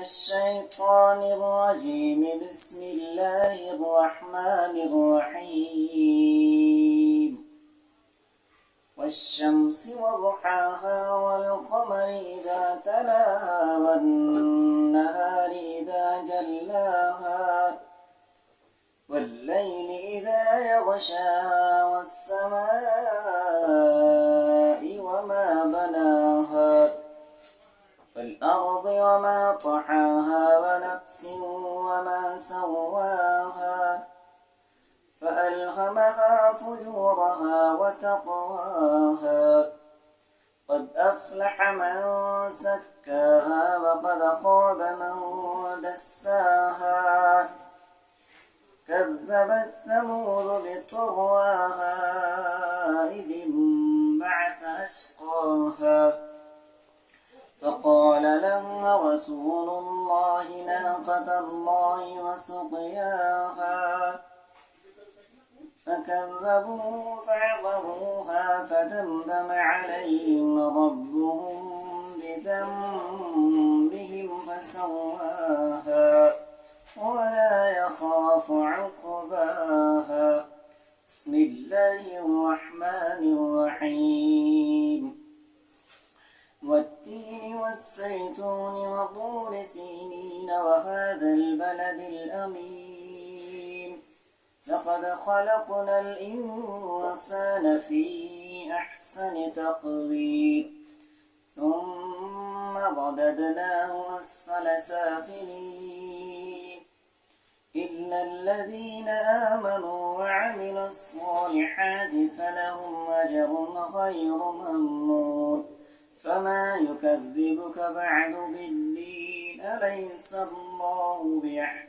الشيطان الرجيم. بسم الله الرحمن الرحيم. والشمس وضحاها والقمر إذا تلاها والنهار إذا جلاها والليل إذا يغشاها والسماء وما بناها والأرض وما طحاها ونفس وما سواها فألهمها فجورها وتقواها قد أفلح من زكاها وقد خاب من دساها كذبت ثمود بطغواها إذ انبعث أشقاها فقال لهم رسول الله ناقة الله وسقياها فكذبوه فعقروها فدمدم عليهم ربهم بذنبهم فسواها ولا يخاف عقباها. بسم الله الرحمن الرحيم. والتين والزيتون وطور سينين وهذا البلد الأمين لقد خلقنا الإنسان في أحسن تقويم ثم رددناه أسفل سافلين إلا الذين آمنوا وعملوا الصالحات فلهم أجر غير ممنون. فما يكذبك بعد بالدين أليس الله بأحكم